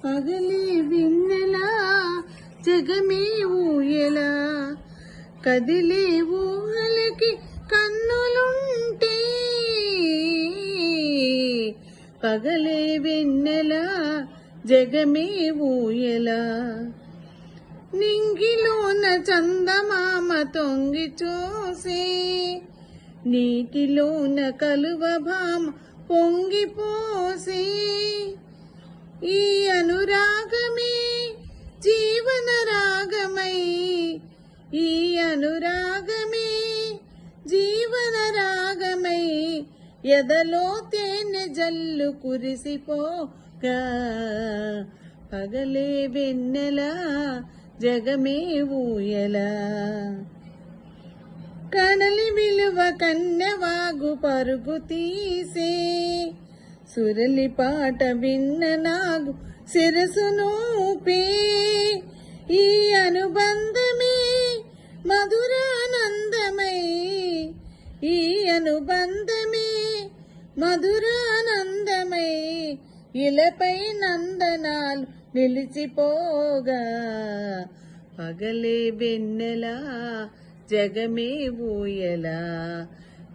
పగలే వెన్నెలా జగమే ఊయలా కదిలే ఊహలకి కన్నులుంటే పగలే వెన్నెలా జగమే ఊయలా నింగిలోన చందమామ తొంగి చూసే నీటిలోన కలువ భామ పొంగిపోసే ఈ అనురాగమే జీవన రాగమై ఈ అనురాగమే జీవన రాగమై ఎదలో తేనె జల్లు కురిసిపోగా పగలే వెన్నెలా జగమే ఊయలా కడలి విలువ కన్నెవాగు పరుగు తీసే సురలి పాట విన్న నాగు శిరసునూపే ఈ అనుబంధమే మధురానందమై ఈ అనుబంధమే మధురానందమై ఇలపై నందనాలు నిలిచిపోగా పగలే వెన్నెలా జగమే ఊయలా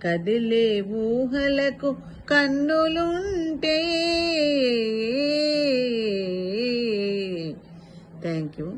కదిలే ఊహలకు కన్నులుంటే. Thank you.